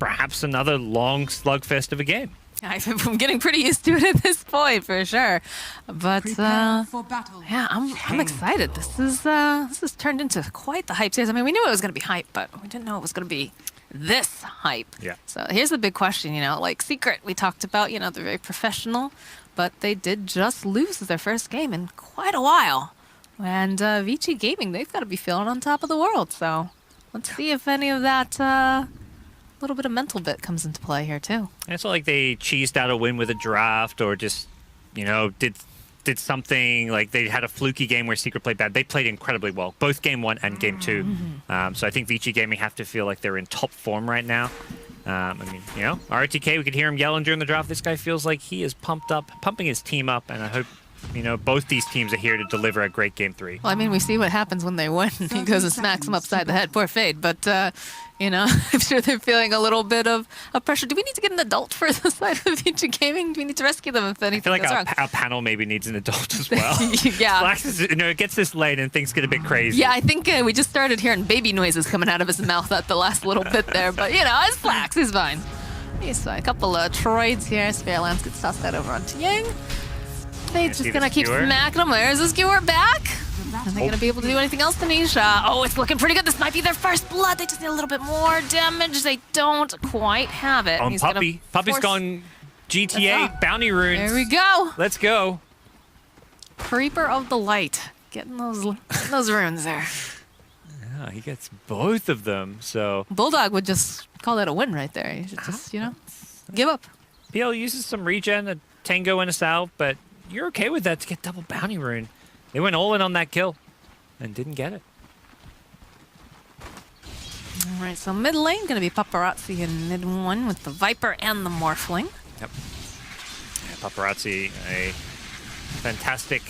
perhaps another long slugfest of a game. I'm getting pretty used to it at this point, for sure. But yeah, I'm excited. This has turned into quite the hype series. I mean, we knew it was going to be hype, but we didn't know it was going to be this hype. Yeah. So here's the big question, like Secret, we talked about, they're very professional, but they did just lose their first game in quite a while. And Vici Gaming, they've got to be feeling on top of the world. So let's see if any of that little bit of mental bit comes into play here too. And it's not like they cheesed out a win with a draft or just, did something like they had a fluky game where Secret played bad. They played incredibly well, both game 1 and game 2. So I think Vici Gaming have to feel like they're in top form right now. RTK, we could hear him yelling during the draft. This guy feels like he is pumped up, pumping his team up, and I hope both these teams are here to deliver a great game 3. Well, I mean, we see what happens when they win. He goes and smacks him upside the head. Poor Fade. But, I'm sure they're feeling a little bit of pressure. Do we need to get an adult for the side of Vici Gaming? Do we need to rescue them if anything goes wrong? Our panel maybe needs an adult as well. Yeah. Flax it gets this late and things get a bit crazy. Yeah, I think we just started hearing baby noises coming out of his mouth at the last little bit there. But, it's Flax. He's fine. He's fine. A couple of Troids here. Spare Lance gets tossed that over onto Yang. Fade's just gonna keep smacking him. There's the skewer back. Are they gonna be able to do anything else to Nisha? Oh, it's looking pretty good. This might be their first blood. They just need a little bit more damage. They don't quite have it. On Puppy. Puppy's gone GTA bounty runes. There we go. Let's go. Creeper of the Light. Getting those runes there. Yeah, he gets both of them. So Bulldog would just call that a win right there. You should just, give up. PL uses some regen, a Tango and a Salve, but you're okay with that to get double bounty rune. They went all in on that kill and didn't get it. All right, so mid lane going to be Paparazzi in mid 1 with the Viper and the Morphling. Yep. Yeah, Paparazzi, a fantastic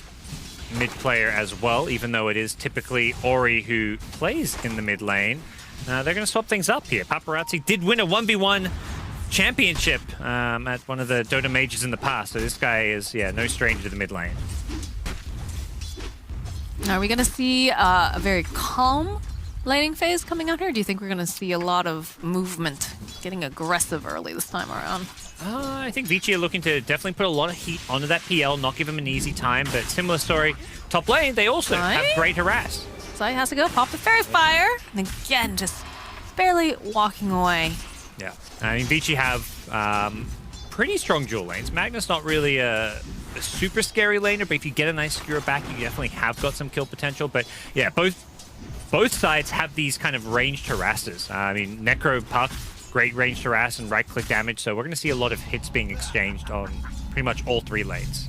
mid player as well, even though it is typically Ori who plays in the mid lane. They're going to swap things up here. Paparazzi did win a 1v1 championship at one of the Dota majors in the past, so this guy is, no stranger to the mid lane. Are we going to see a very calm laning phase coming out here? Do you think we're going to see a lot of movement, getting aggressive early this time around? I think Vici are looking to definitely put a lot of heat onto that PL, not give him an easy time, but similar story, top lane, they also have great harass. Sai has to go pop the Fairy Fire, and again, just barely walking away. Yeah, I mean, Vici have pretty strong dual lanes. Magnus not really a super scary laner, but if you get a nice skewer back, you definitely have got some kill potential. But yeah, both sides have these kind of ranged harasses. I mean, Necro Puck, great ranged harass and right-click damage, so we're going to see a lot of hits being exchanged on pretty much all 3 lanes.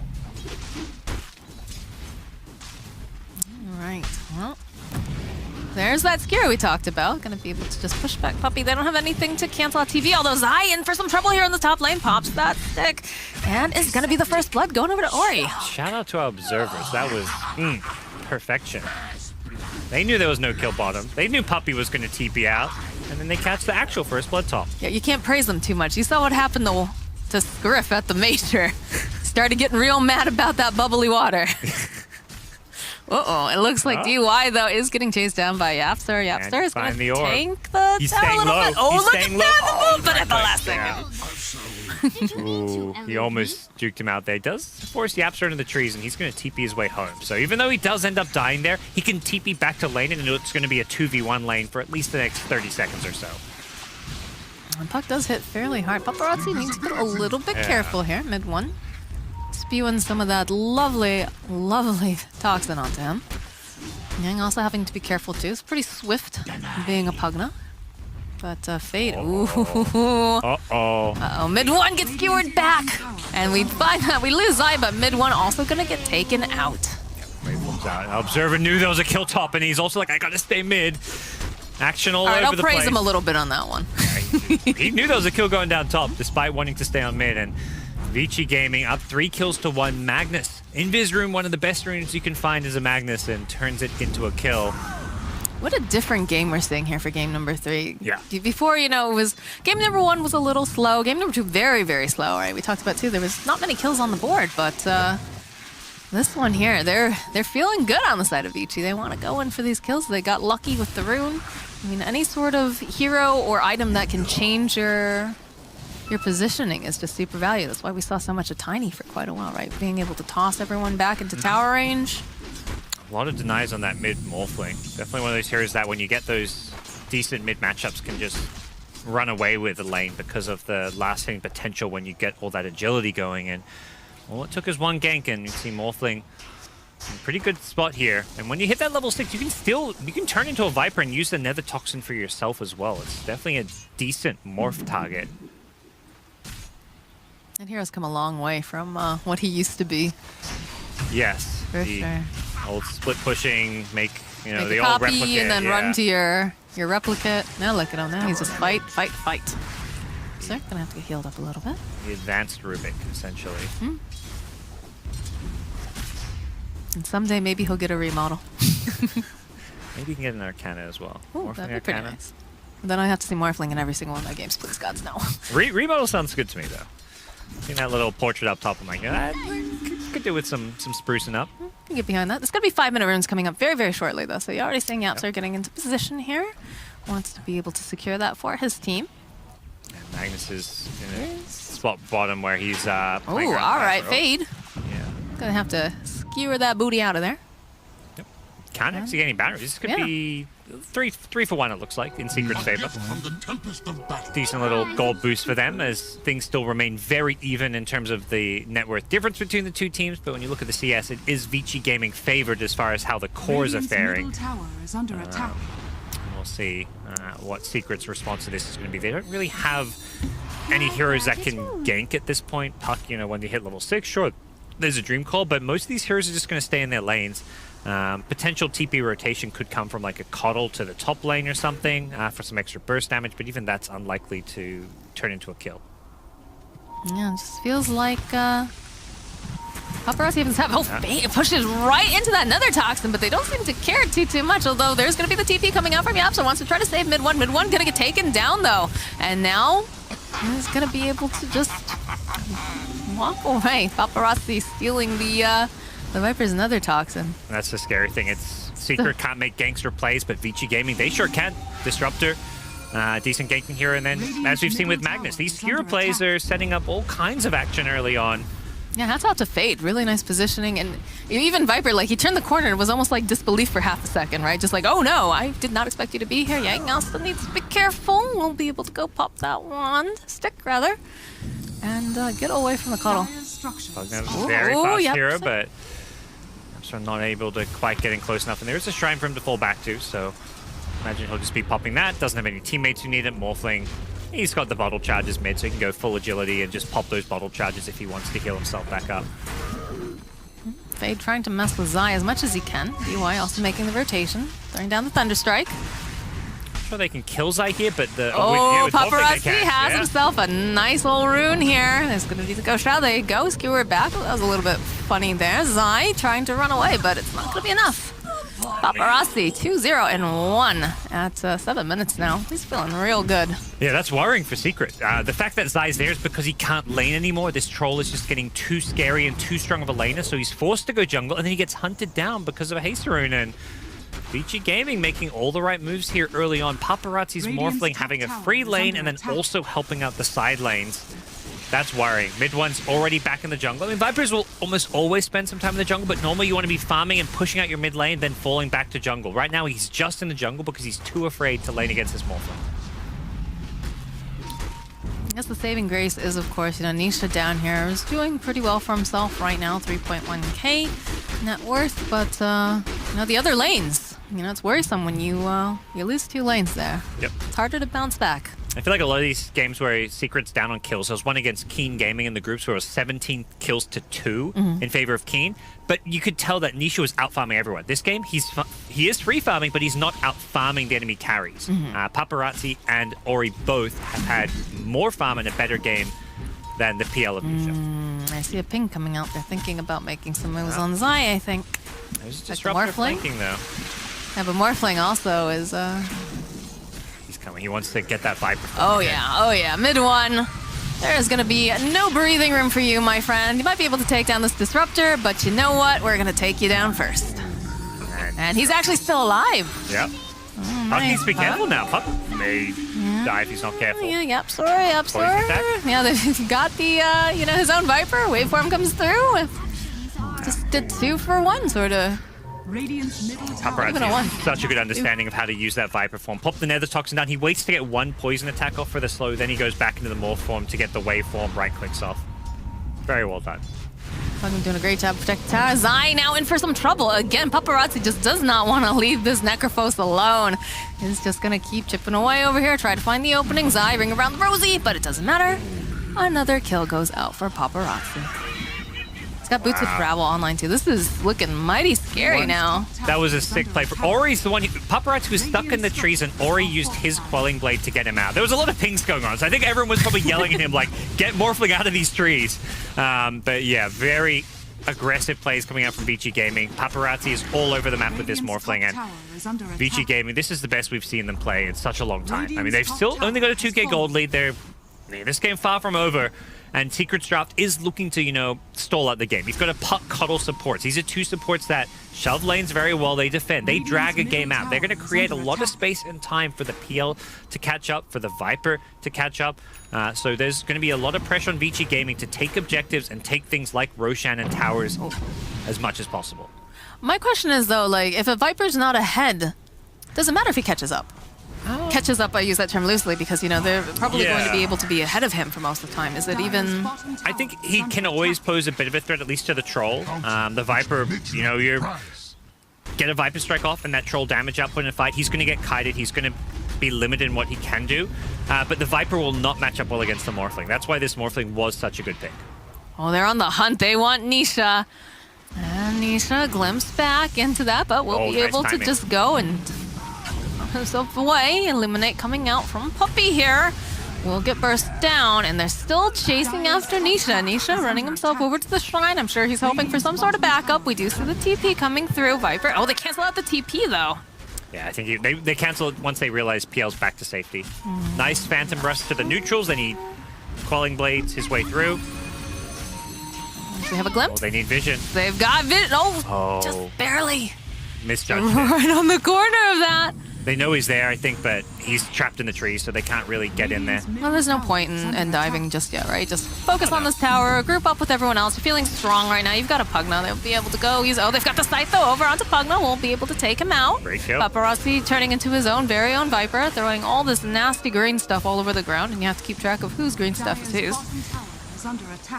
All right, well, there's that skewer we talked about. Going to be able to just push back Puppy. They don't have anything to cancel out TV, although Zai in for some trouble here in the top lane. Pops that stick, and is going to be the first blood going over to Ori. Shout out to our observers. That was perfection. They knew there was no kill bottom. They knew Puppy was going to TP out, and then they catch the actual first blood top. Yeah, you can't praise them too much. You saw what happened to Scriff at the major. Started getting real mad about that bubbly water. Uh-oh, it looks like DY, though, is getting chased down by Yapster. Yapster is going to tank the tower a little bit. Oh, look at that! But at the last second. Ooh, he almost juked him out there. He does force Yapster into the trees, and he's going to TP his way home. So even though he does end up dying there, he can TP back to lane, and it's going to be a 2v1 lane for at least the next 30 seconds or so. And Puck does hit fairly hard. Paparazzi needs to be a little bit careful here, mid 1. Spewing some of that lovely, lovely toxin onto him. Yang also having to be careful too. It's pretty swift being a Pugna. But Fade, ooh. Uh-oh, mid 1 gets skewered back. And we find that we lose Zai, but mid 1 also gonna get taken out. Observer knew there was a kill top, and he's also like, I gotta stay mid. Action all over the place. I'll praise him a little bit on that one. He knew there was a kill going down top, despite wanting to stay on mid, and Vici Gaming up 3 kills to 1. Magnus, Invis Rune, one of the best runes you can find as a Magnus, and turns it into a kill. What a different game we're seeing here for game number 3. Yeah. Before, it was game number 1 was a little slow. Game number 2 very, very slow. Right? We talked about too. There was not many kills on the board, but this one here, they're feeling good on the side of Vici. They want to go in for these kills. They got lucky with the rune. I mean, any sort of hero or item that can change your positioning is just super valuable. That's why we saw so much of Tiny for quite a while, right? Being able to toss everyone back into tower range. A lot of denies on that mid Morphling. Definitely one of those heroes that when you get those decent mid matchups can just run away with the lane because of the lasting potential when you get all that agility going. And all it took is one gank, and you see Morphling in a pretty good spot here. And when you hit that level 6, you can turn into a Viper and use the Nether Toxin for yourself as well. It's definitely a decent morph target. And hero's come a long way from what he used to be. Yes. For the sure. old split pushing, make Make the a old copy replicate. and then yeah. run to your replicate. Now look at him. Now he's just fight. So gonna have to get healed up a little bit. The advanced Rubik, essentially. And someday maybe he'll get a remodel. Maybe you can get an Arcana as well. Ooh, Morphling that'd be pretty Arcana. nice. Then I have to see Morphling in every single one of my games, please, gods, no. Remodel sounds good to me, though. Seeing that little portrait up top, I'm like, that could do with some sprucing up. You can get behind that. There's going to be 5-minute runes coming up very, very shortly, though. So you're already seeing Yaps are getting into position here. Wants to be able to secure that for his team. And Magnus is in a spot bottom where he's Oh, playing around all right, Pyro. Fade. Yeah. Gonna have to skewer that booty out of there. Can't actually get any batteries. This could be three for one, it looks like, in Secret's favor. Decent little gold boost for them, as things still remain very even in terms of the net worth difference between the two teams. But when you look at the CS, it is Vici Gaming favored as far as how the cores are faring. We'll see what Secret's response to this is going to be. They don't really have any heroes that can gank at this point. Puck, when they hit level 6, sure, there's a dream call, but most of these heroes are just going to stay in their lanes. Potential TP rotation could come from like a Coddle to the top lane or something for some extra burst damage, but even that's unlikely to turn into a kill. Yeah, it just feels like Paparazzi even have Fade pushes right into that Nether Toxin, but they don't seem to care too much, although there's going to be the TP coming out from Yaps, so wants to try to save mid one. Mid one going to get taken down, though. And now he's going to be able to just walk away. Paparazzi stealing the Viper's Nether Toxin. That's the scary thing. It's Secret can't make gangster plays, but Vici Gaming, they sure can. Disruptor, decent ganking hero, and then as we've seen with Magnus, these hero plays are setting up all kinds of action early on. Yeah, hats off to Fade. Really nice positioning. And even Viper, like, he turned the corner and it was almost like disbelief for half a second, right? Just like, oh no, I did not expect you to be here. Yang also needs to be careful. We'll be able to go pop that stick, rather. And get away from the Coddle. Very fast hero, but I'm not able to quite get in close enough. And there is a shrine for him to fall back to, so imagine he'll just be popping that. Doesn't have any teammates who need it. Morphling, he's got the bottle charges mid, so he can go full agility and just pop those bottle charges if he wants to heal himself back up. Fade trying to mess with Zai as much as he can. DY also making the rotation, throwing down the Thunderstrike. Sure they can kill Zai here, but with Paparazzi has himself a nice little rune here. It's going to need to go shroud. There you go. Skewer it back. That was a little bit funny there. Zai trying to run away, but it's not going to be enough. Paparazzi 2-0-1 at 7 minutes now. He's feeling real good. Yeah, that's worrying for Secret. The fact that Zai's there is because he can't lane anymore. This troll is just getting too scary and too strong of a laner, so he's forced to go jungle, and then he gets hunted down because of a haste rune. And Vici Gaming making all the right moves here early on. Paparazzi's Morphling having a free lane and then also helping out the side lanes. That's worrying. Mid one's already back in the jungle. I mean, Vipers will almost always spend some time in the jungle, but normally you want to be farming and pushing out your mid lane, then falling back to jungle. Right now, he's just in the jungle because he's too afraid to lane against this Morphling. I guess the saving grace is, of course, Nisha down here is doing pretty well for himself right now, 3.1k net worth, but the other lanes, it's worrisome when you lose 2 lanes there. Yep. It's harder to bounce back. I feel like a lot of these games where Secret's down on kills, there was one against Keen Gaming in the groups where it was 17 kills to 2 in favor of Keen, but you could tell that Nisha was out-farming everyone. This game, he is free-farming, but he's not out-farming the enemy carries. Paparazzi and Ori both have had more farm and a better game than the PL of Nisha. I see a ping coming out. They're thinking about making some moves on Zai, I think. There's disruptor flanking, though. Yeah, but Morphling also is... He's coming. He wants to get that Viper. Oh yeah. Mid one. There's going to be no breathing room for you, my friend. You might be able to take down this Disruptor, but you know what? We're going to take you down first. And he's actually still alive. Yep. Puck needs to be careful now. Puck may die if he's not careful. Yeah, yep, sorry. Yeah, they've got the, his own Viper. Waveform comes through. Just did 2 for 1, sort of. Paparazzi has such a good understanding of how to use that Viper form. Pop the Nether Toxin down. He waits to get 1 poison attack off for the slow, then he goes back into the morph form to get the waveform, right-clicks off. Very well done. Fucking doing a great job protecting Tower. Zai now in for some trouble. Again, Paparazzi just does not want to leave this Necrophos alone. He's just going to keep chipping away over here, try to find the opening. Zai ring around the Rosie, but it doesn't matter. Another kill goes out for Paparazzi. Got Boots with Gravel online too. This is looking mighty scary now. That was a sick play. Ori's the one Paparazzi was stuck in the trees and Ori used his Quelling Blade to get him out. There was a lot of pings going on, so I think everyone was probably yelling at him like, get Morphling out of these trees. But yeah, very aggressive plays coming out from Vici Gaming. Paparazzi is all over the map with this Morphling, and Vici Gaming, this is the best we've seen them play in such a long time. I mean, they've still only got a 2k gold lead. They're this game far from over. And Secret's Draft is looking to, stall out the game. He's got a Puck Cuddle supports. These are 2 supports that shove lanes very well. They defend. They drag a game out. They're going to create a lot of space and time for the PL to catch up, for the Viper to catch up. So there's going to be a lot of pressure on Vici Gaming to take objectives and take things like Roshan and towers as much as possible. My question is, though, if a Viper's not ahead, doesn't matter if he catches up. Catches up, I use that term loosely because, they're probably going to be able to be ahead of him for most of the time. Is it even... I think he can always pose a bit of a threat, at least to the Troll. The Viper, you get a Viper strike off and that Troll damage output in a fight, he's going to get kited, he's going to be limited in what he can do. But the Viper will not match up well against the Morphling. That's why this Morphling was such a good pick. Oh, they're on the hunt. They want Nisha. And Nisha glimpse back into that, but we'll be able to just go and... himself away. Illuminate coming out from Puppy here. Will get burst down, and they're still chasing after Nisha. Nisha running himself over to the shrine. I'm sure he's hoping for some sort of backup. We do see the TP coming through. Viper. Oh, they cancel out the TP though. Yeah, I think they cancel it once they realize PL's back to safety. Nice Phantom Breast to the neutrals. They need Quelling Blades his way through. They have a glimpse. Oh, they need vision. They've got vision. Oh, just barely. Misjudged. Right on the corner of that. They know he's there, I think, but he's trapped in the trees, so they can't really get in there. Well, there's no point in diving just yet, right? Just focus on this tower, group up with everyone else. You're feeling strong right now. You've got a Pugna. They'll be able to go. They've got the Scythe, though, over onto Pugna. Won't be able to take him out. Great kill. Paparazzi turning into his own very own Viper, throwing all this nasty green stuff all over the ground, and you have to keep track of whose green stuff is whose.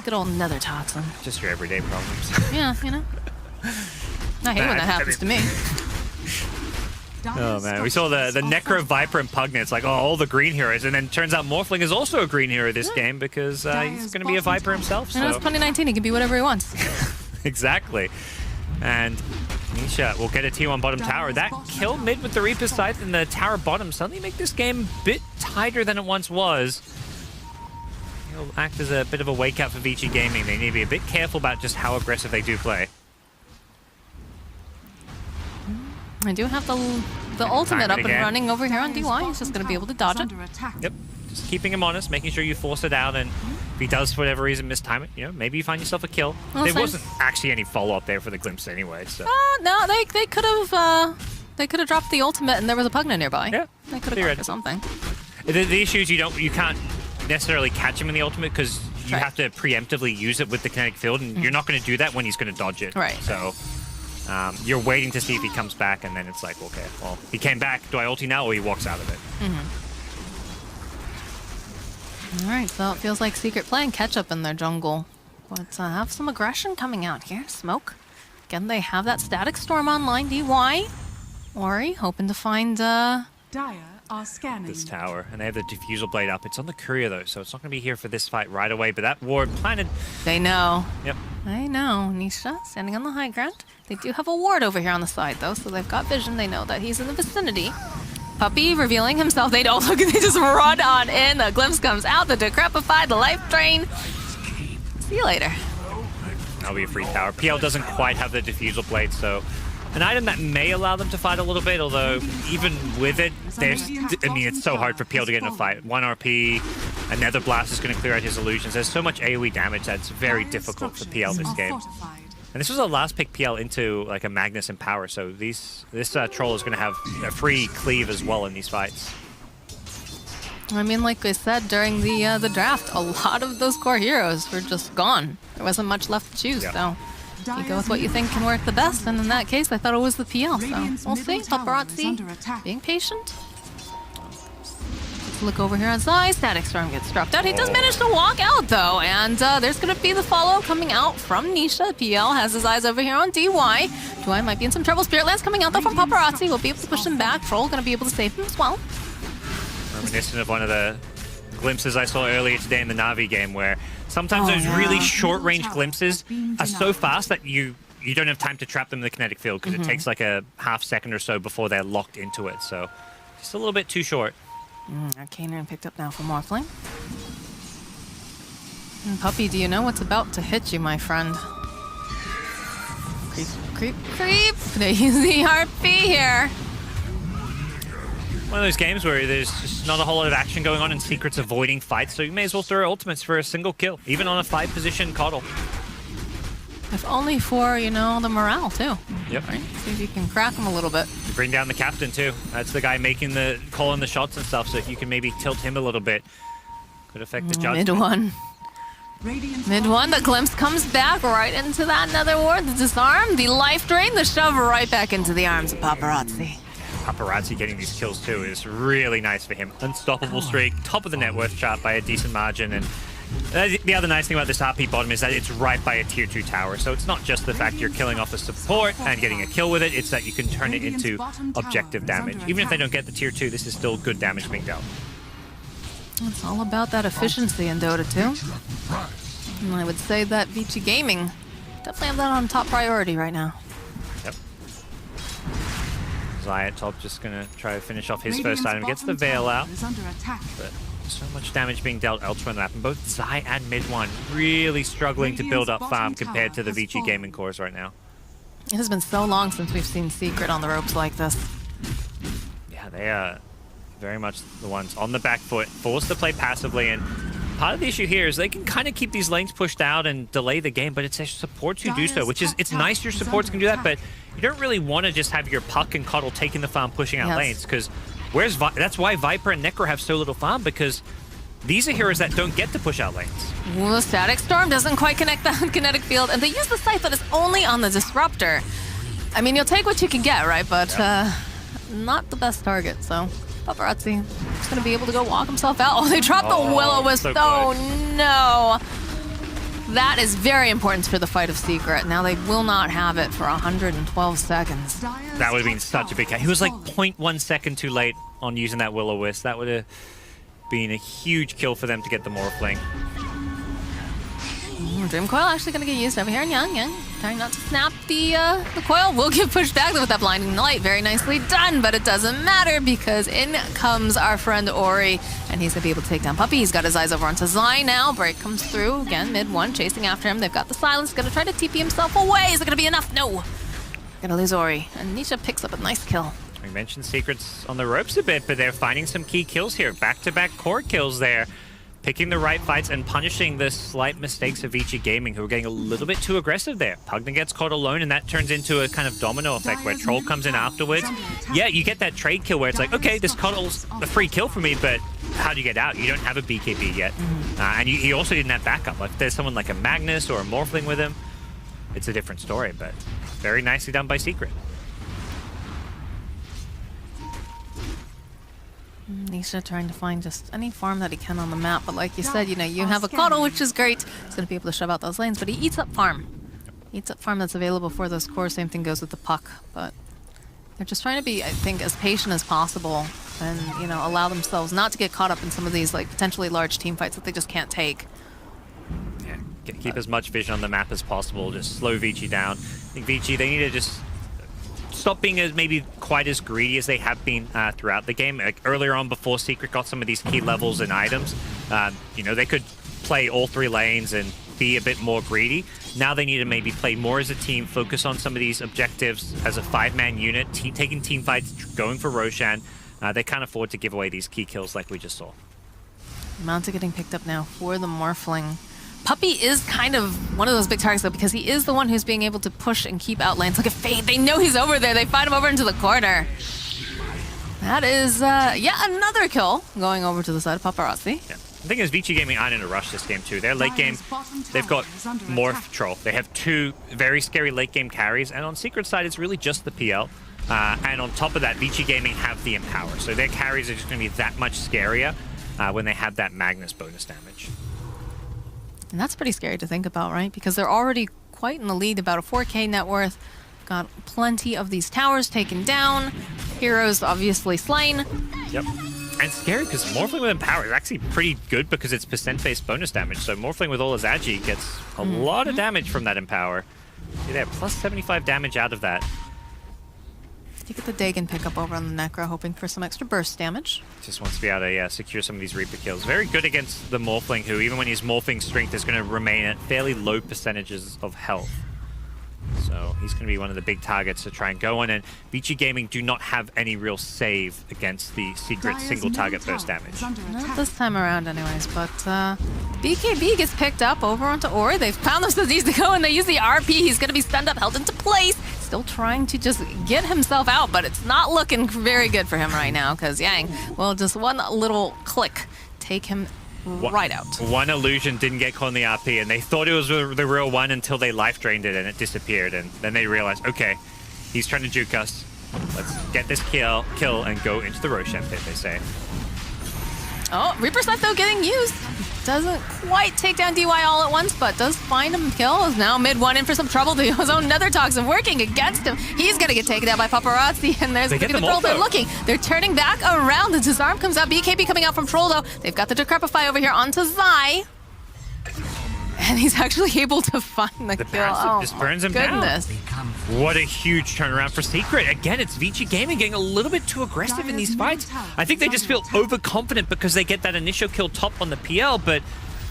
Good old Nether Toxin. Just your everyday problems. Yeah, I hate when that happens to me. Oh man, we saw the Necro Viper and Pugna. It's like, all the green heroes, and then turns out Morphling is also a green hero this game because he's going to be a Viper himself. So. It's 2019, he can be whatever he wants. Exactly. And Nisha will get a T1 bottom tower. That kill mid with the Reaper's Scythe and the tower bottom suddenly make this game a bit tighter than it once was. It'll act as a bit of a wake up for Vici Gaming. They need to be a bit careful about just how aggressive they do play. I do have the ultimate up and running over here on DY. He's just going to be able to dodge it. Yep. Just keeping him honest, making sure you force it out, and if he does, for whatever reason, mistime it, maybe you find yourself a kill. Well, there wasn't actually any follow-up there for the glimpse anyway, so... no, they could have dropped the ultimate and there was a Pugna nearby. Yeah. They could have gone for something. The issue is you can't necessarily catch him in the ultimate because you have to preemptively use it with the kinetic field, and you're not going to do that when he's going to dodge it. Right. So... you're waiting to see if he comes back, and then it's like, okay, well, he came back. Do I ulti now, or he walks out of it? All right, so it feels like Secret playing catch-up in their jungle. But have some aggression coming out here. Smoke. Again, they have that Static Storm online. DY. Ori hoping to find... Dire are scanning this tower, and they have the Diffusal Blade up. It's on the Courier, though, so it's not going to be here for this fight right away, but that ward planted... They know. Yep. They know. Nisha standing on the high ground. They do have a ward over here on the side, though, so they've got vision. They know that he's in the vicinity. Puppy revealing himself. They don't look. They just run on in. The glimpse comes out. The Decrepify, the Life Drain. See you later. That'll be a free tower. PL doesn't quite have the Diffusal Blade, so... an item that may allow them to fight a little bit, although even with it, it's so hard for PL to get in a fight. 1 RP, a Nether Blast is going to clear out his illusions. There's so much AoE damage that's very difficult for PL this game. And this was a last pick PL into like a Magnus and Power, so this troll is going to have a free cleave as well in these fights. I mean, like I said during the draft, a lot of those core heroes were just gone. There wasn't much left to choose, so you go with what you think can work the best, and in that case, I thought it was the PL, so we'll see. Paparazzi being patient. Let's look over here on Zai. Static Storm gets dropped out. He does manage to walk out, though, and there's going to be the follow coming out from Nisha. PL has his eyes over here on DY. DY might be in some trouble. Spirit Lance coming out, though, from Paparazzi. We'll be able to push him back. Troll going to be able to save him as well. Reminiscent of one of the glimpses I saw earlier today in the Na'Vi game, where sometimes those really short-range glimpses are so fast that you don't have time to trap them in the kinetic field, because it takes like a half second or so before they're locked into it. So just a little bit too short. Arcane Rune picked up now for Morphling. And Puppy, do you know what's about to hit you, my friend? Creep, creep, creep! Gonna use the RP here. One of those games where there's just not a whole lot of action going on and Secret's avoiding fights, so you may as well throw ultimates for a single kill, even on a 5-position Coddle. If only for, you know, the morale, too. Yep. Right? See if you can crack him a little bit. You bring down the captain, too. That's the guy making the calling the shots and stuff, so if you can maybe tilt him a little bit, could affect the judgment. Mid one. Mid one, the glimpse comes back right into that nether ward. The disarm, the life drain, the shove right back into the arms of Paparazzi. Paparazzi getting these kills too is really nice for him. Unstoppable streak, top of the net worth chart by a decent margin, and the other nice thing about this RP bottom is that it's right by a tier 2 tower, so it's not just the fact you're killing off a support and getting a kill with it, it's that you can turn it into objective damage. Even if they don't get the tier 2, this is still good damage being dealt. It's all about that efficiency in Dota 2. And I would say that Vici Gaming definitely have that on top priority right now. Yep. Zai at top just going to try to finish off his first item. Gets the Veil out. But so much damage being dealt elsewhere in the map. And both Zai and Mid1 really struggling to build up farm compared to the Vici Gaming cores right now. It has been so long since we've seen Secret on the ropes like this. Yeah, they are very much the ones on the back foot, forced to play passively. And part of the issue here is they can kind of keep these lanes pushed out and delay the game, but it's their supports who do so, which is, it's nice your supports can do that, but you don't really want to just have your Puck and Coddle taking the farm, pushing out lanes, because that's why Viper and Necro have so little farm, because these are heroes that don't get to push out lanes. Well, the Static Storm doesn't quite connect that kinetic field, and they use the Scythe that is only on the Disruptor. I mean, you'll take what you can get, right? But not the best target, so Paparazzi is going to be able to go walk himself out. Oh, they dropped the Will-O-Wisp. So oh, no. That is very important for the fight of Secret. Now they will not have it for 112 seconds. That would have been such a big kill. He was like 0.1 second too late on using that Will-O-Wisp. That would have been a huge kill for them to get the Morphling. Dream Coil actually going to get used over here. Young, trying not to snap the coil. Will get pushed back with that blinding light. Very nicely done, but it doesn't matter because in comes our friend Ori, and he's going to be able to take down Puppy. He's got his eyes over onto Zai now. Break comes through. Again, Mid1 chasing after him. They've got the silence. Going to try to TP himself away. Is it going to be enough? No. Going to lose Ori. And Nisha picks up a nice kill. We mentioned Secret's on the ropes a bit, but they're finding some key kills here. Back-to-back core kills there. Picking the right fights and punishing the slight mistakes of Vici Gaming, who are getting a little bit too aggressive there. Pugna gets caught alone, and that turns into a kind of domino effect where Troll comes in afterwards. Yeah, you get that trade kill where it's like, okay, this Coddle's a free kill for me, but how do you get out? You don't have a BKB yet. And he also didn't have backup. Like, if there's someone like a Magnus or a Morphling with him, it's a different story, but very nicely done by Secret. Nisha trying to find just any farm that he can on the map, but like you said, you know, you have a Coddle, which is great. He's going to be able to shove out those lanes, but he eats up farm. Eats up farm that's available for those cores. Same thing goes with the Puck, but they're just trying to be, I think, as patient as possible and, you know, allow themselves not to get caught up in some of these, like, potentially large team fights that they just can't take. Yeah, keep as much vision on the map as possible. Just slow Vici down. I think Vici, they need to just stop being as maybe quite as greedy as they have been throughout the game. Like earlier on, before Secret got some of these key levels and items, you know, they could play all 3 lanes and be a bit more greedy. Now they need to maybe play more as a team, focus on some of these objectives as a 5-man unit, taking team fights, going for Roshan. They can't afford to give away these key kills like we just saw. Manta getting picked up now for the Morphling. Puppey is kind of one of those big targets, though, because he is the one who's being able to push and keep out lanes. Look at Fade. They know he's over there. They fight him over into the corner. That is yet another kill going over to the side of Paparazzi. Yeah. The thing is, Vici Gaming aren't in a rush this game, too. Their late game, they've got Morph Troll. They have 2 very scary late game carries, and on Secret side, it's really just the PL. And on top of that, Vici Gaming have the Empower, so their carries are just going to be that much scarier when they have that Magnus bonus damage. And that's pretty scary to think about, right? Because they're already quite in the lead, about a 4K net worth. Got plenty of these towers taken down. Heroes obviously slain. Yep. And scary because Morphling with Empower is actually pretty good because it's percent-based bonus damage. So Morphling with all his Agi gets a lot of damage from that Empower. See there, plus 75 damage out of that. You get the Dagon pickup over on the Necro, hoping for some extra burst damage. Just wants to be able to secure some of these Reaper kills. Very good against the Morphling, who even when he's Morphing strength is going to remain at fairly low percentages of health. So he's going to be one of the big targets to try and go on. And Vici Gaming do not have any real save against the secret single target burst damage. Not this time around anyways, but BKB gets picked up over onto Ori. They've found themselves easy to go, and they use the RP. He's going to be stunned up, held into place. Still trying to just get himself out, but it's not looking very good for him right now, because Yang will just one little click take him right out. One illusion didn't get caught in the RP, and they thought it was the real one until they life drained it and it disappeared, and then they realized, okay, he's trying to juke us. Let's get this kill and go into the Roshan pit, they say. Oh, Reaper Scythe though getting used. Doesn't quite take down DY all at once, but does find him kill. Is now mid one in for some trouble. His own Nether Toxin working against him. He's gonna get taken out by Paparazzi, and there's gonna be the Troll. They're looking. They're turning back around. The Disarm comes out. BKB coming out from Troll though. They've got the Decrepify over here onto Zai. And he's actually able to find the kill. Oh, just burns him goodness. down. What a huge turnaround for Secret. Again, it's Vici Gaming getting a little bit too aggressive in these fights. I think they just feel overconfident because they get that initial kill top on the PL, but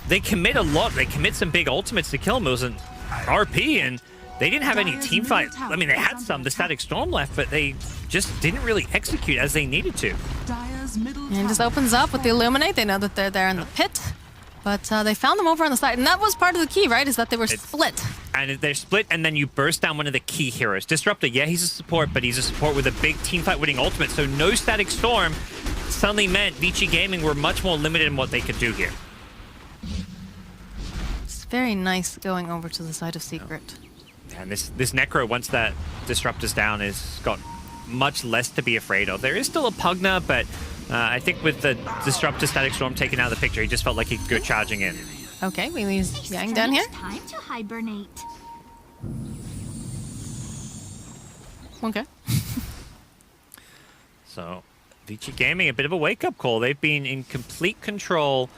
they commit a lot. They commit some big ultimates to kill him. It was an RP, and they didn't have any team fight. I mean, they had some, the Static Storm left, but they just didn't really execute as they needed to. And just opens up with the Illuminate. They know that they're there in the pit. But they found them over on the side, and that was part of the key, right? Is that they were split. And they're split, and then you burst down one of the key heroes. Disruptor, yeah, he's a support, but he's a support with a big teamfight winning ultimate, so no Static Storm suddenly meant Vici Gaming were much more limited in what they could do here. It's very nice going over to the side of Secret. And this Necro, once that Disruptor's down, has got much less to be afraid of. There is still a Pugna, but I think with the Disruptor Static Storm taken out of the picture, he just felt like he could go charging in. Okay, we leave Yang down here. Time to hibernate. Okay. So, Vici Gaming, a bit of a wake-up call. They've been in complete control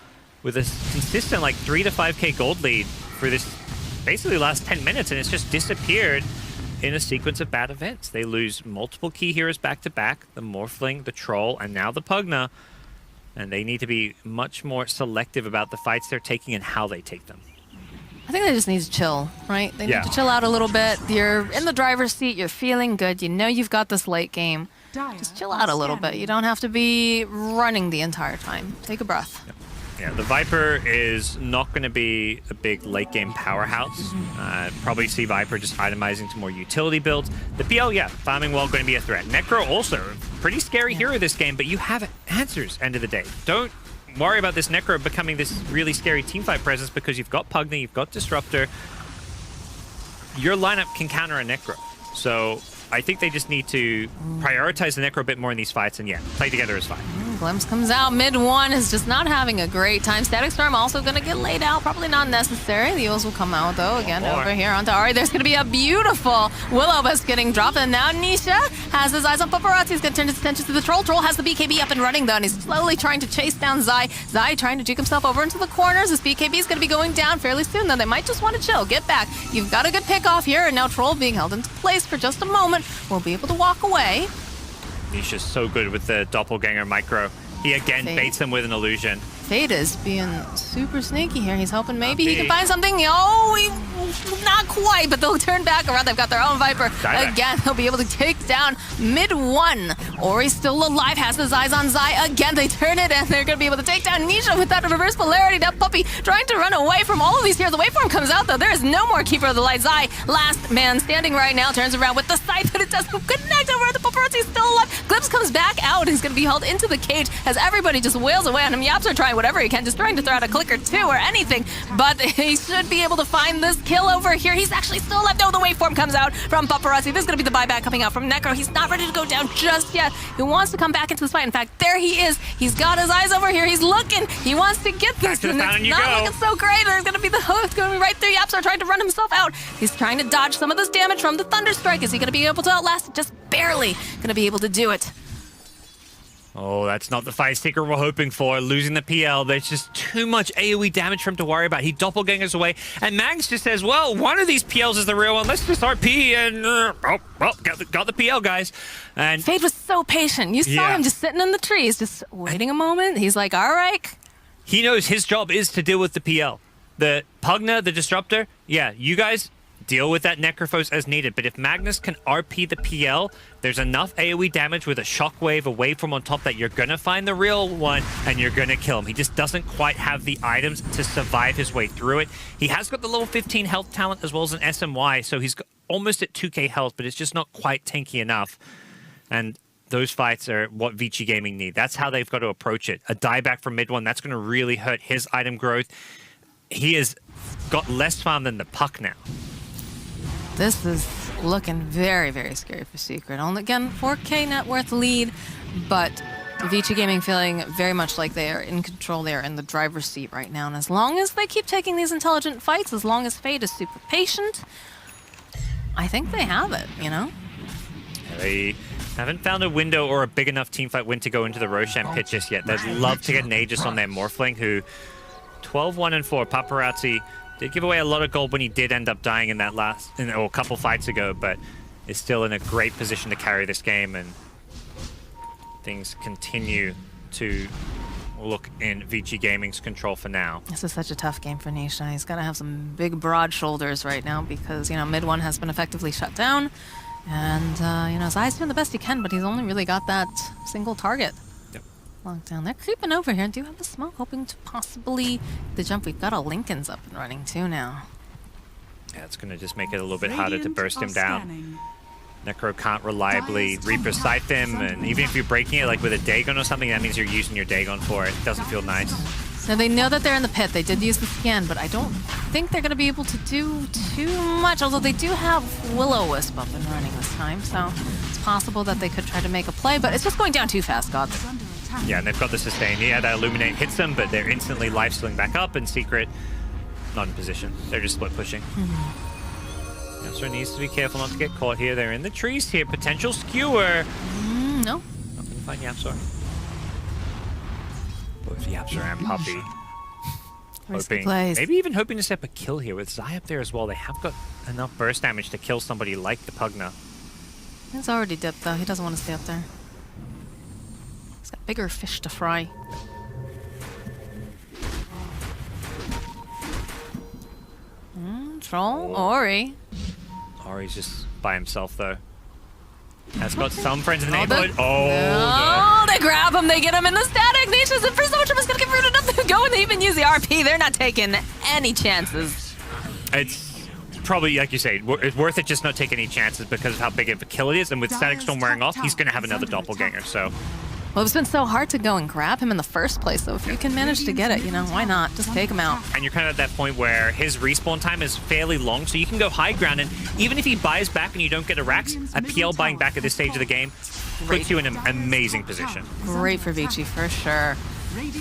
with a consistent like 3 to 5k gold lead for this basically last 10 minutes, and it's just disappeared in a sequence of bad events. They lose multiple key heroes back-to-back, the Morphling, the Troll, and now the Pugna. And they need to be much more selective about the fights they're taking and how they take them. I think they just need to chill, right? They need to chill out a little bit. You're in the driver's seat. You're feeling good. You know you've got this late game. Just chill out a little bit. You don't have to be running the entire time. Take a breath. Yep. Yeah, the Viper is not going to be a big late-game powerhouse. Probably see Viper just itemizing to more utility builds. The PL, yeah, farming well going to be a threat. Necro also, pretty scary hero this game, but you have answers, end of the day. Don't worry about this Necro becoming this really scary teamfight presence because you've got Pugna, you've got Disruptor. Your lineup can counter a Necro. So I think they just need to prioritize the Necro a bit more in these fights, and yeah, play together is fine. Glimpse comes out. Mid one is just not having a great time. Static Storm also going to get laid out. Probably not necessary. The Eels will come out, though. Again, over here onto Ari. There's going to be a beautiful Will-O-Wisp getting dropped. And now Nisha has his eyes on Paparazzi. He's going to turn his attention to the Troll. Troll has the BKB up and running, though, and he's slowly trying to chase down Zai. Zai trying to juke himself over into the corners. This BKB is going to be going down fairly soon, though. They might just want to chill. Get back. You've got a good pick off here, and now Troll being held into place for just a moment. Will be able to walk away. Nisha's so good with the Doppelganger micro. He again baits him with an illusion. Fade is being super sneaky here. He's hoping maybe he can find something. Oh, not quite, but they'll turn back around. They've got their own Viper. Again, they'll be able to take down mid-1. Ori's still alive, has his eyes on Zai. Again, they turn it, and they're going to be able to take down Nisha with that reverse polarity. That puppy trying to run away from all of these here. The waveform comes out, though. There is no more Keeper of the Light. Zai, last man standing right now, turns around with the scythe, but it doesn't connect over. The paparazzi's still alive. Glimpse comes back out. He's going to be held into the cage as everybody just wails away on him. Yaps are trying whatever he can, just trying to throw out a click or two or anything, but he should be able to find this kill over here. He's actually still alive. No, the waveform comes out from Paparazzi. This is going to be the buyback coming out from Necro. He's not ready to go down just yet. He wants to come back into this fight. In fact, there he is. He's got his eyes over here. He's looking. He wants to get this, and it's not looking so great. There's going to be the hook going right through. Yaps are trying to run himself out. He's trying to dodge some of this damage from the Thunderstrike. Is he going to be able to outlast it? Just barely going to be able to do it. Oh, that's not the fight Seeker we're hoping for. Losing the PL, there's just too much AoE damage for him to worry about. He doppelgangers away, and Mags just says, well, one of these PLs is the real one. Let's just RP and, got the PL, guys. And Fade was so patient. You saw him just sitting in the trees, just waiting a moment. He's like, all right. He knows his job is to deal with the PL. The Pugna, the Disruptor, you guys deal with that Necrophos as needed, but if Magnus can RP the PL, there's enough AoE damage with a shockwave, a waveform on top that you're gonna find the real one and you're gonna kill him. He just doesn't quite have the items to survive his way through it. He has got the level 15 health talent as well as an SMY, so he's almost at 2k health, but it's just not quite tanky enough. And those fights are what Vici Gaming need. That's how they've got to approach it. A dieback from mid one, that's gonna really hurt his item growth. He has got less farm than the Puck now. This is looking very, very scary for Secret. Only, again, 4K net worth lead, but Vici Gaming feeling very much like they are in control. They are in the driver's seat right now. And as long as they keep taking these intelligent fights, as long as Fade is super patient, I think they have it, you know? They haven't found a window or a big enough teamfight win to go into the Roshan pit just yet. They'd love to get an Aegis on their Morphling, who 12-1-4. Paparazzi did give away a lot of gold when he did end up dying in that or a couple fights ago, but is still in a great position to carry this game, and things continue to look in Vici Gaming's control for now. This is such a tough game for Nisha. He's got to have some big, broad shoulders right now because, you know, mid one has been effectively shut down, and, you know, Zai's doing the best he can, but he's only really got that single target. Locked down. They're creeping over here. Do have a smoke, hoping to possibly the jump. We've got a Lincoln's up and running too now. Yeah, it's going to just make it a little bit harder to burst him down. Necro can't reliably Reaper Scythe him, and even if you're breaking it like with a Dagon or something, that means you're using your Dagon for it. It doesn't feel nice. Now they know that they're in the pit. They did use the scan, but I don't think they're going to be able to do too much, although they do have Will-O-Wisp up and running this time, so it's possible that they could try to make a play, but it's just going down too fast, God. Yeah, and they've got the sustain. Yeah, that Illuminate hits them, but they're instantly life-stealing back up, and Secret not in position. They're just split pushing. Yapsor needs to be careful not to get caught here. They're in the trees here. Potential skewer. No. Not going to find Yapsor. Both Yapsor and Puppy. Hoping, maybe even hoping to step a kill here with Zai up there as well. They have got enough burst damage to kill somebody like the Pugna. He's already dipped, though. He doesn't want to stay up there. He's got bigger fish to fry. Troll, Ori. Ori's just by himself, though. Has got some friends in the neighborhood. They grab him, they get him in the static. Nisha's in for so much of us gonna get rooted up. They're going to even use the RP. They're not taking any chances. It's probably, like you say, it's worth it just not take any chances because of how big of a kill it is. And with Static Storm wearing off, he's gonna have another doppelganger, so. Well, it's been so hard to go and grab him in the first place, so if you can manage to get it, you know, why not? Just take him out. And you're kind of at that point where his respawn time is fairly long, so you can go high ground, and even if he buys back and you don't get a Rax, a PL buying back at this stage of the game puts you in an amazing position. Great for Vici, for sure.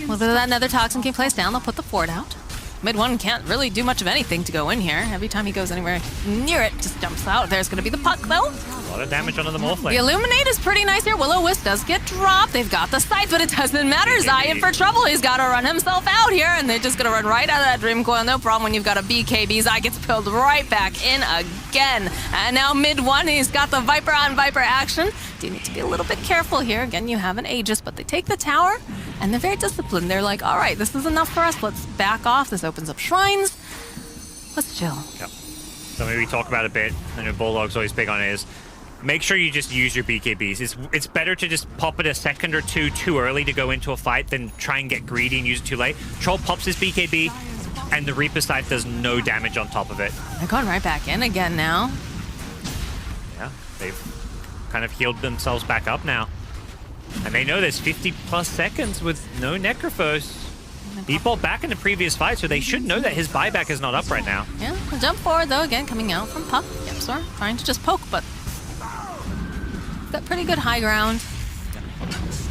Well, that another Toxin can place down, they'll put the fort out. Mid one can't really do much of anything to go in here. Every time he goes anywhere near it, just jumps out. There's going to be the puck, though. A lot of damage onto the Morphling. The Illuminate is pretty nice here. Will-O-Wisp does get dropped. They've got the Scythe, but it doesn't matter. Zai in for trouble. He's got to run himself out here, and they're just going to run right out of that Dream Coil. No problem when you've got a BKB. Zai gets pulled right back in again. And now mid one, he's got the Viper on Viper action. Do need to be a little bit careful here. Again, you have an Aegis, but they take the tower. And they're very disciplined. They're like, all right, this is enough for us. Let's back off. This opens up shrines. Let's chill. Yep. So maybe talk about a bit. I know Bulldog's always big on it is make sure you just use your BKBs. It's better to just pop it a second or two too early to go into a fight than try and get greedy and use it too late. Troll pops his BKB, and the Reaper Scythe does no damage on top of it. They're going right back in again now. Yeah, they've kind of healed themselves back up now. And they know there's 50 plus seconds with no Necrophos. He fought back in the previous fight, so they should know that his buyback is not up right now. Yeah, jump forward though, again, coming out from Puck. Yep, sorry, trying to just poke, but got pretty good high ground.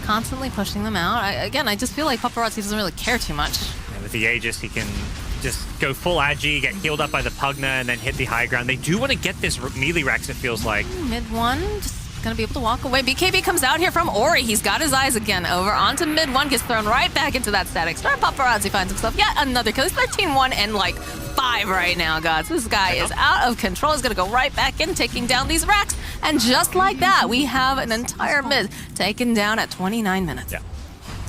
Constantly pushing them out. I just feel like Paparazzi doesn't really care too much. And with the Aegis, he can just go full agi, get healed up by the Pugna, and then hit the high ground. They do want to get this melee Rex, it feels like. Mid one, just gonna be able to walk away. BKB comes out here from Ori. He's got his eyes again over onto mid one, gets thrown right back into that static star. Paparazzi finds himself yet another kill. He's 13-1 and like 5 right now, gods. This guy is out of control. He's gonna go right back in, taking down these racks. And just like that, we have an entire mid taken down at 29 minutes. Yeah,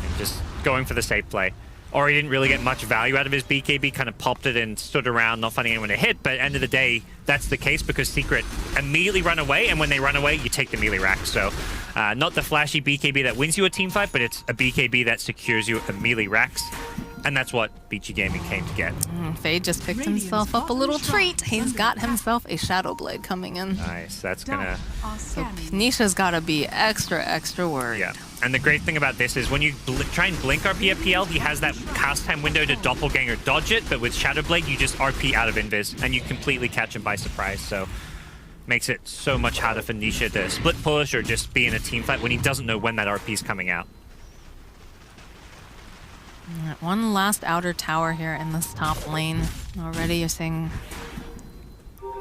and just going for the safe play. Ori didn't really get much value out of his BKB, kind of popped it and stood around, not finding anyone to hit. But at the end of the day, that's the case because Secret immediately run away, and when they run away, you take the melee rack. So not the flashy BKB that wins you a team fight, but it's a BKB that secures you a melee racks. And that's what Vici Gaming came to get. Fade just picked himself up a little treat. He's got himself a Shadow Blade coming in. Nice, that's gonna... So Nisha's gotta be extra worried. Yeah, and the great thing about this is when you try and blink RP at PL, he has that cast time window to doppelganger dodge it, but with Shadow Blade, you just RP out of invis, and you completely catch him by surprise, so makes it so much harder for Nisha to split push or just be in a team fight when he doesn't know when that RP is coming out. One last outer tower here in this top lane. Already you're seeing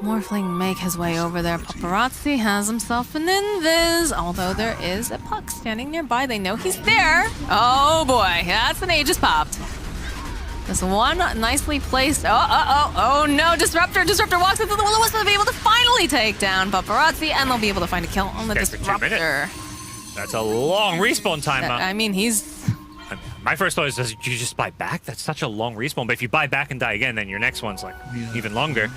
Morphling make his way over there. Paparazzi has himself an invis, although there is a Puck standing nearby. They know he's there. Oh boy, that's an Aegis popped. This one nicely placed. Oh no, Disruptor walks into the Will-O-Wisp to be able to finally take down Paparazzi, and they'll be able to find a kill on the Disruptor. That's a long respawn time. I mean, he's... My first thought is, does you just buy back? That's such a long respawn. But if you buy back and die again, then your next one's like even longer.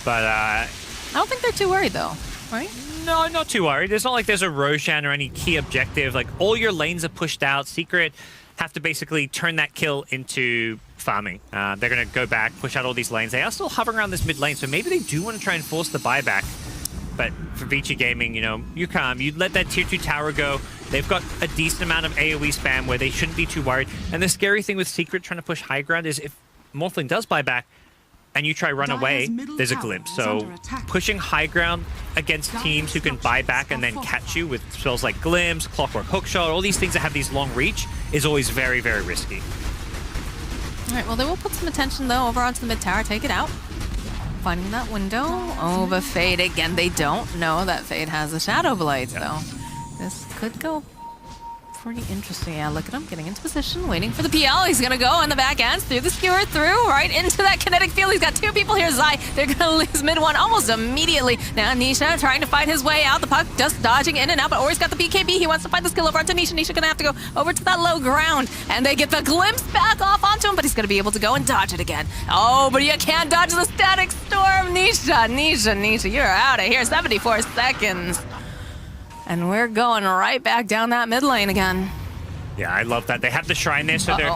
But I don't think they're too worried though, right? No, not too worried. It's not like there's a Roshan or any key objective. Like all your lanes are pushed out. Secret have to basically turn that kill into farming. They're gonna go back, push out all these lanes. They are still hovering around this mid lane, so maybe they do want to try and force the buyback. But for Vici Gaming, you know, you calm. You let that tier 2 tower go. They've got a decent amount of AoE spam where they shouldn't be too worried. And the scary thing with Secret trying to push high ground is if Morphling does buy back and you try run away, there's a glimpse. So pushing high ground against teams who can buy back and then catch you with spells like Glimpse, Clockwork Hookshot, all these things that have these long reach is always very, very risky. All right, well, they will put some attention, though, over onto the mid tower. Take it out. Finding that window. Oh, but Fade again. They don't know that Fade has a Shadow Blade, so this could go pretty interesting. Yeah, look at him getting into position, waiting for the PL. He's gonna go on the back ends, through the skewer, through, right into that kinetic field. He's got 2 people here. Zai, they're gonna lose mid one almost immediately. Now Nisha trying to fight his way out. The Puck just dodging in and out, but Ori's got the BKB. He wants to find the skill over onto Nisha. Nisha gonna have to go over to that low ground, and they get the glimpse back off onto him, but he's gonna be able to go and dodge it again. Oh, but you can't dodge the static storm. Nisha, you're out of here. 74 seconds. And we're going right back down that mid lane again. Yeah, I love that. They have the shrine there, so they're,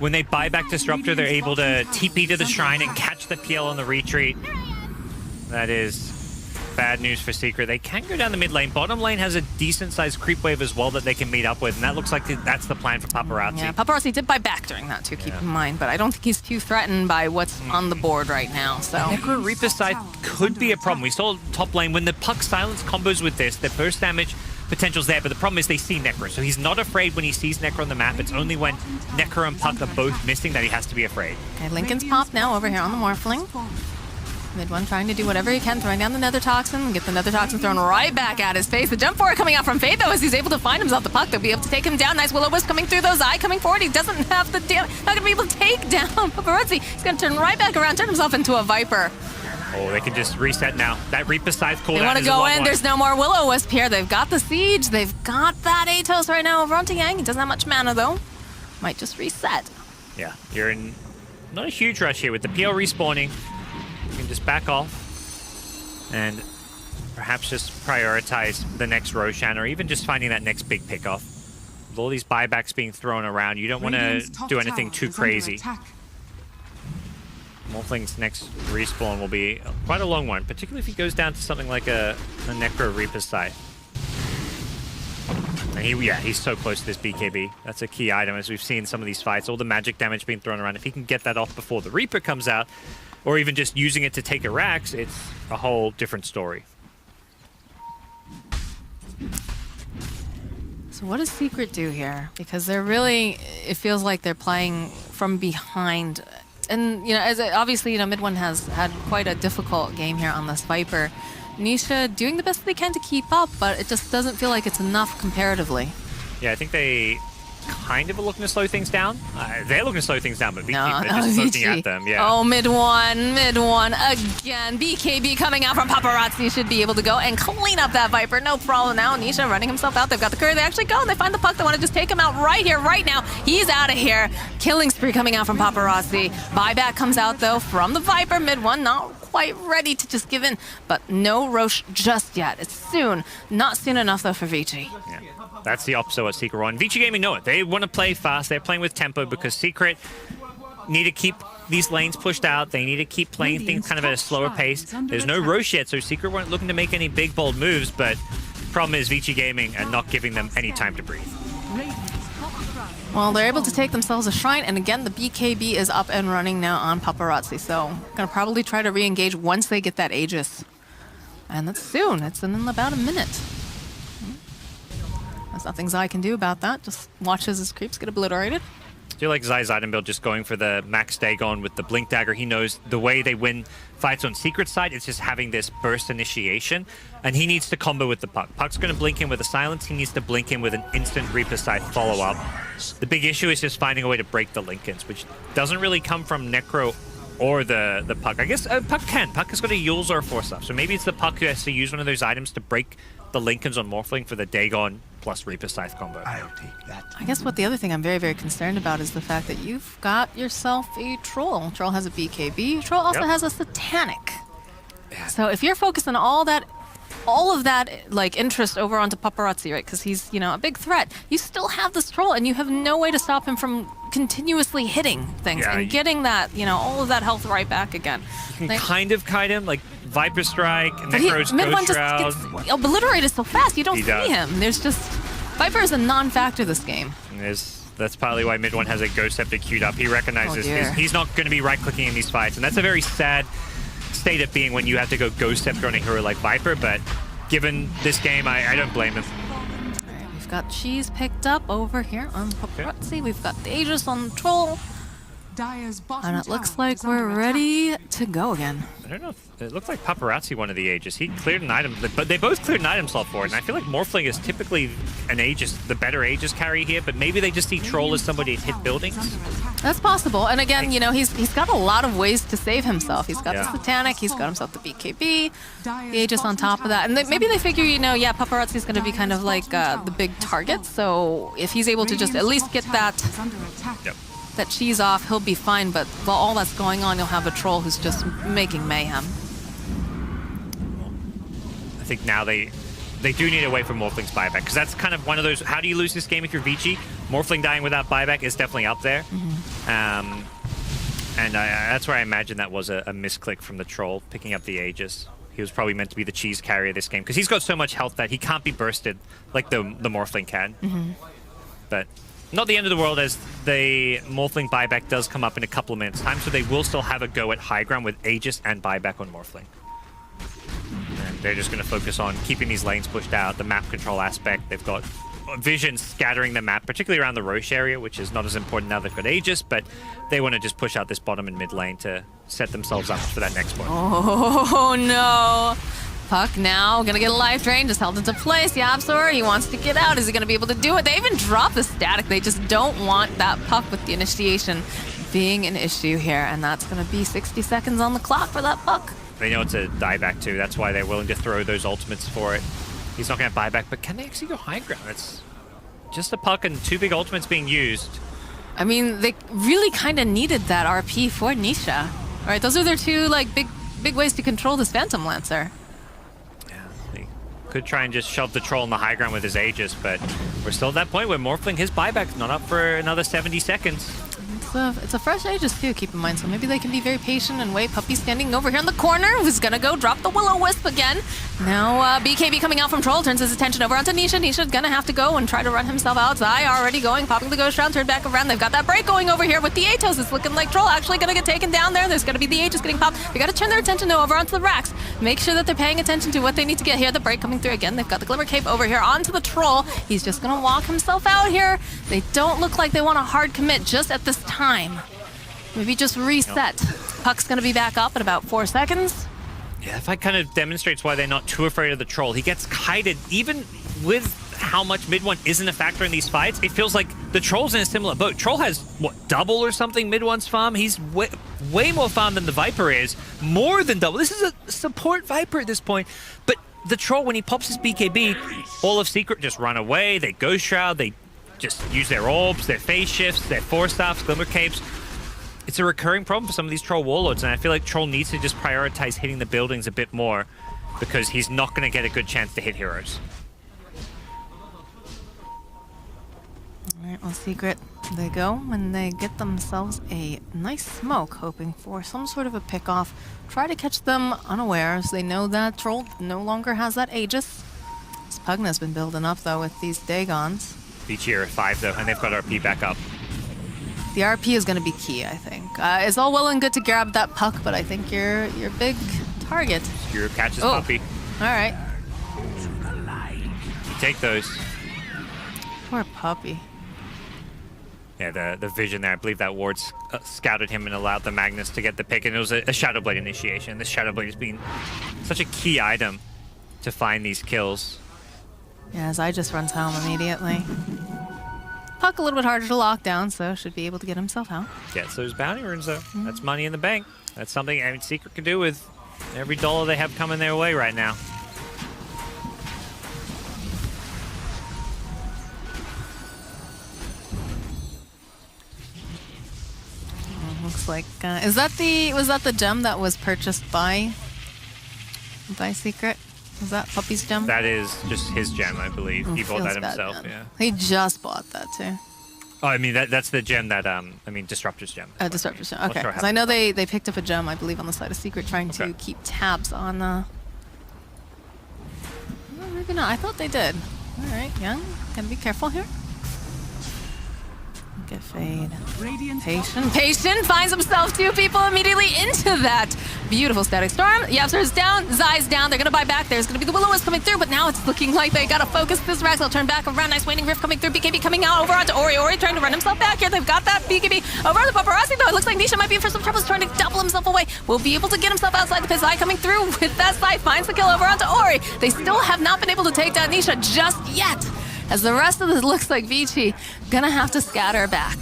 when they buy back Disruptor, they're able to TP to the shrine and catch the PL on the retreat. That is bad news for Secret. They can go down the mid lane. Bottom lane has a decent-sized creep wave as well that they can meet up with, and that looks like that's the plan for Paparazzi. Yeah, Paparazzi did buy back during that too, keep in mind, but I don't think he's too threatened by what's on the board right now, so... Necro Reaper side could be a problem. We saw top lane, when the Puck silence combos with this, their burst damage potential's there, but the problem is they see Necro, so he's not afraid when he sees Necro on the map. It's only when Necro and Puck are both missing that he has to be afraid. Okay, Lincoln's popped now over here on the Morphling. Mid one trying to do whatever he can, throwing down the Nether Toxin, get the Nether Toxin thrown right back at his face. The jump forward coming out from Fade, though, as he's able to find himself the Puck. They'll be able to take him down. Nice Will-O-Wisp coming through those. Eye coming forward. He doesn't have the damn... Not going to be able to take down Paparazzi. He's going to turn right back around, turn himself into a Viper. Oh, they can just reset now. That Reaper Scythe cooldown. They want to go in. There's no more Will-O-Wisp here. They've got the Siege. They've got that Atos right now over onto Yang. He doesn't have much mana, though. might just reset. Yeah, you're in not a huge rush here with the PL respawning. You can just back off and perhaps just prioritize the next Roshan, or even just finding that next big pickoff. With all these buybacks being thrown around, you don't want to do anything too crazy. Morphling's next respawn will be quite a long one, particularly if he goes down to something like a Necro Reaper site. And he's so close to this BKB. That's a key item, as we've seen some of these fights. All the magic damage being thrown around. If he can get that off before the Reaper comes out, or even just using it to take a Rax, it's a whole different story. So what does Secret do here? Because they're really, it feels like they're playing from behind. And, you know, obviously, you know, Mid One has had quite a difficult game here on this Viper. Nisha doing the best they can to keep up, but it just doesn't feel like it's enough comparatively. Yeah, I think they kind of are looking to slow things down. They're looking to slow things down, but Vici, they're just Vici. looking at them. Yeah. Oh, mid one again. BKB coming out from Paparazzi should be able to go and clean up that Viper. No problem now. Nisha running himself out. They've got the courier. They actually go and they find the puck. They want to just take him out right here, right now. He's out of here. Killing spree coming out from Paparazzi. Buyback comes out though from the Viper. Mid one not quite ready to just give in, but no Roche just yet. It's soon. Not soon enough though for Vici. Yeah. That's the opposite of what Secret want. Vici Gaming know it. They want to play fast. They're playing with tempo because Secret need to keep these lanes pushed out. They need to keep playing things kind of at a slower pace. There's no Roche yet, so Secret weren't looking to make any big, bold moves, but problem is Vici Gaming and not giving them any time to breathe. Well, they're able to take themselves a shrine, and again, the BKB is up and running now on Paparazzi, so gonna probably try to re-engage once they get that Aegis. And that's soon. It's in about a minute. There's nothing Zai can do about that. Just watch as his creeps get obliterated. I feel like Zai's item build just going for the max Dagon with the Blink Dagger. He knows the way they win fights on Secret side is just having this burst initiation, and he needs to combo with the Puck. Puck's going to blink in with a silence. He needs to blink in with an instant Reaper side follow-up. The big issue is just finding a way to break the Linkens, which doesn't really come from Necro or the Puck. I guess Puck can. Puck has got a Yules or a Force up, so maybe it's the Puck who has to use one of those items to break the Linkens on Morphling for the Dagon plus Reaper Scythe combo. I'll take that. I guess what the other thing I'm very, very concerned about is the fact that you've got yourself a Troll. Troll has a BKB. Troll also has a Satanic. Yeah. So if you're focused on all of that like interest over onto Paparazzi, right? Because he's, you know, a big threat. You still have this Troll, and you have no way to stop him from continuously hitting things and getting that, you know, all of that health right back again. You can kind of kite him, like Viper Strike, Necro's Ghost Shroud. Just gets obliterated so fast, you don't see him. There's just... Viper is a non-factor this game. That's partly why Mid One has a Ghost Scepter queued up. He recognizes he's not going to be right-clicking in these fights, and that's a very sad state of being when you have to go Ghost Scepter on a hero like Viper, but given this game, I don't blame him. All right, we've got Cheese picked up over here on Paparazzi. We've got the Aegis on the Troll. And it looks like we're ready to go again. I don't know if it looks like Paparazzi wanted the Aegis. He cleared an item, but they both cleared an item slot for it. And I feel like Morphling is typically an Aegis, the better Aegis carry here, but maybe they just see Troll as somebody to hit buildings. That's possible. And again, you know, he's got a lot of ways to save himself. He's got the Satanic, he's got himself the BKB, the Aegis on top of that. And maybe they figure, you know, yeah, Paparazzi's going to be kind of like the big target. So if he's able to just at least get that... that Cheese off, he'll be fine, but while all that's going on, you'll have a Troll who's just making mayhem. I think now they do need a way for Morphling's buyback, because that's kind of one of those, how do you lose this game if you're Vici? Morphling dying without buyback is definitely up there. And that's where I imagine that was a misclick from the Troll, picking up the Aegis. He was probably meant to be the Cheese carrier this game, because he's got so much health that he can't be bursted like the Morphling can. But... not the end of the world, as the Morphling buyback does come up in a couple of minutes' time, so they will still have a go at high ground with Aegis and buyback on Morphling. And they're just going to focus on keeping these lanes pushed out, the map control aspect. They've got Vision scattering the map, particularly around the Roche area, which is not as important now they've got Aegis, but they want to just push out this bottom and mid lane to set themselves up for that next one. Oh, no. Puck now gonna get a life drain, just held into place. Yapsor, he wants to get out. Is he gonna be able to do it? They even drop the static. They just don't want that Puck with the initiation being an issue here, and that's gonna be 60 seconds on the clock for that Puck. They know it's a dieback too. That's why they're willing to throw those ultimates for it. He's not gonna have buyback, but can they actually go high ground? It's just a Puck and two big ultimates being used. I mean, they really kind of needed that RP for Nisha. All right, those are their two like big ways to control this Phantom Lancer. Yeah, they could try and just shove the troll on the high ground with his Aegis, but we're still at that point where Morphling, his buyback's not up for another 70 seconds. It's a fresh Aegis too, keep in mind, so maybe they can be very patient and wait. Puppy standing over here in the corner, who's gonna go drop the Will-O-Wisp again. Now BKB coming out from Troll, turns his attention over onto Nisha. Nisha's gonna have to go and try to run himself out. Zai already going, popping the Ghost Round, turned back around. They've got that break going over here with the Atos. It's looking like Troll actually gonna get taken down there. There's gonna be the Aegis getting popped. They gotta turn their attention now over onto the racks. Make sure that they're paying attention to what they need to get here. The break coming through again. They've got the Glimmer Cape over here onto the Troll. He's just gonna walk himself out here. They don't look like they want a hard commit just at this time. Maybe just reset. Puck's gonna be back up in about 4 seconds. Yeah, that fight kind of demonstrates why they're not too afraid of the Troll. He gets kited, even with how much mid one isn't a factor in these fights. It feels like the Troll's in a similar boat. Troll has, what, double or something mid one's farm? He's way more farm than the Viper is. More than double. This is a support Viper at this point. But the Troll, when he pops his BKB, all of Secret just run away. They Ghost Shroud. They just use their orbs, their phase shifts, their Force Staffs, Glimmer Capes. It's a recurring problem for some of these Troll Warlords, and I feel like Troll needs to just prioritize hitting the buildings a bit more because he's not going to get a good chance to hit heroes. All right, well, Secret, they go and they get themselves a nice smoke, hoping for some sort of a pick-off. Try to catch them unawares. They know that Troll no longer has that Aegis. This Pugna's been building up, though, with these Dagons. Vici are at 5, though, and they've got RP back up. The RP is going to be key, I think. It's all well and good to grab that puck, but I think your big target. Skewers catches Puppy. All right. You take those. Poor Puppy. Yeah, the vision there. I believe that ward scouted him and allowed the Magnus to get the pick, and it was a Shadow Blade initiation. This Shadow Blade has been such a key item to find these kills. Yeah, Zai just runs home immediately. Puck a little bit harder to lock down, so should be able to get himself out. Gets those bounty runes, though. That's money in the bank. That's something Secret can do with every dollar they have coming their way right now. Looks like was that the gem that was purchased by Secret? Was that Puppy's gem? That is just his gem, I believe. He bought that himself. Bad, yeah. He just bought that too. Oh, I mean that's the gem that Disruptor's gem. Disruptor's gem. Okay. Because I know they picked up a gem, I believe, on the side of Secret, trying to keep tabs on. Well, maybe not. I thought they did. All right, Young, gotta be careful here. Get fade. Patient finds himself 2 people immediately into that beautiful static storm. Yapster's down, Zai's down. They're gonna buy back. There's gonna be the Will-O-Wisp coming through, but now it's looking like they gotta focus this Rax. They'll turn back around. Nice waning rift coming through. BKB coming out over onto Ori. Ori trying to run himself back here. They've got that BKB over on the Paparazzi though. It looks like Nisha might be in for some trouble. He's trying to double himself away. Will be able to get himself outside the pit. Zai coming through with that Zai finds the kill over onto Ori. They still have not been able to take down Nisha just yet. As the rest of this looks like Vici gonna have to scatter back.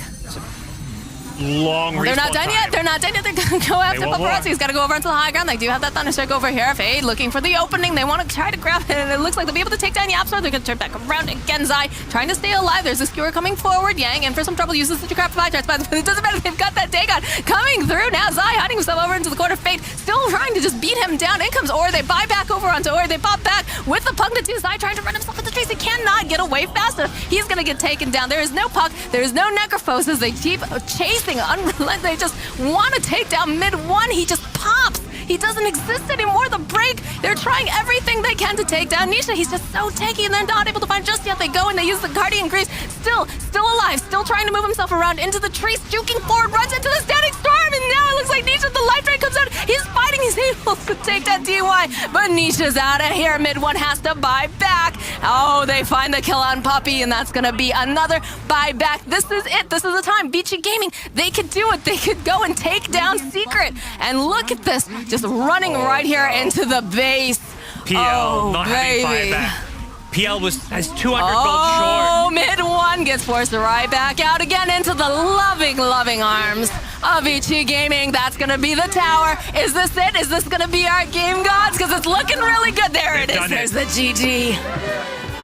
Long They're not done yet. They're not done yet. They're going to go after Paparazzi. He's got to go over onto the high ground. They do have that Thunderstrike over here. Fade looking for the opening. They want to try to grab it, and it looks like they'll be able to take down Yapstar. They're going to turn back around again. Zai trying to stay alive. There's a skewer coming forward. Yang in for some trouble. Uses the craft 5 darts, but it doesn't matter. They've got that Dagon coming through now. Zai hiding himself over into the corner. Fade still trying to just beat him down. In comes Ori. They buy back over onto Ori. They pop back with the Pugna 2. Zai trying to run himself in the trees. He cannot get away fast enough. He's going to get taken down. There is no Puck. There is no Necrophosis. They keep chasing unrelenting. They just want to take down mid one. He just pops. He doesn't exist anymore. The break. They're trying everything they can to take down Nisha. He's just so tanky, and they're not able to find just yet. They go and they use the Guardian Greaves. Still alive. Still trying to move himself around into the trees. Juking forward. Runs into the static storm, and now it looks like Nisha. The life drain comes out. He's fighting. He's able to take that DY, but Nisha's out of here. Mid one has to buy back. Oh, they find the kill on Puppy, and that's gonna be another buyback. This is it. This is the time. Vici Gaming. They could do it. They could go and take down Secret. And look at this. Just running right here into the base. PL not having buyback. PL has 200 gold short. Oh, mid one gets forced right back out again into the loving arms of Vici Gaming. That's going to be the tower. Is this it? Is this going to be our game gods? Because it's looking really good. There it is. There's the GG.